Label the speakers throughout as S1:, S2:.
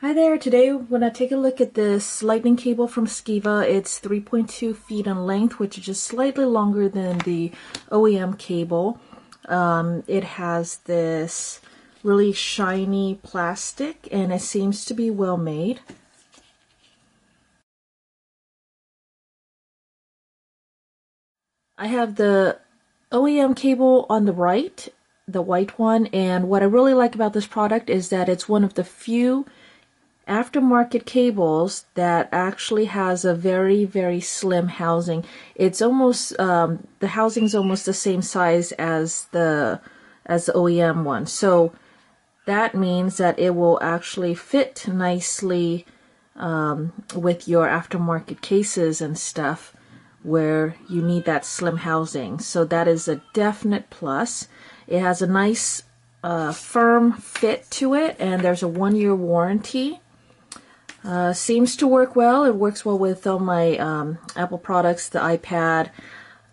S1: Hi there, today we're going to take a look at this lightning cable from Skiva. It's 3.2 feet in length, which is just slightly longer than the OEM cable. It has this really shiny plastic and it seems to be well made. I have the OEM cable on the right, the white one, and what I really like about this product is that it's one of the few aftermarket cables that actually has a very slim housing. It's almost the housing's almost the same size as the OEM one, so that means that it will actually fit nicely with your aftermarket cases and stuff where you need that slim housing. So that is a definite plus. It has a nice firm fit to it, and there's a 1-year warranty. Seems to work well. It works well with all my Apple products, the iPad,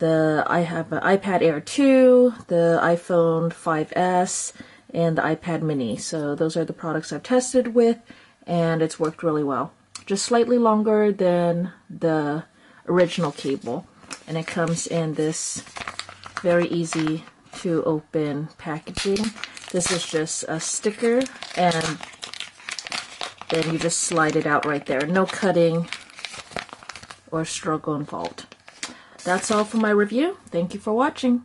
S1: I have an iPad Air 2, the iPhone 5S, and the iPad mini. So those are the products I've tested with, and it's worked really well. Just slightly longer than the original cable, and it comes in this very easy to open packaging. This is just a sticker, and then you just slide it out right there. No cutting or struggle involved. That's all for my review. Thank you for watching.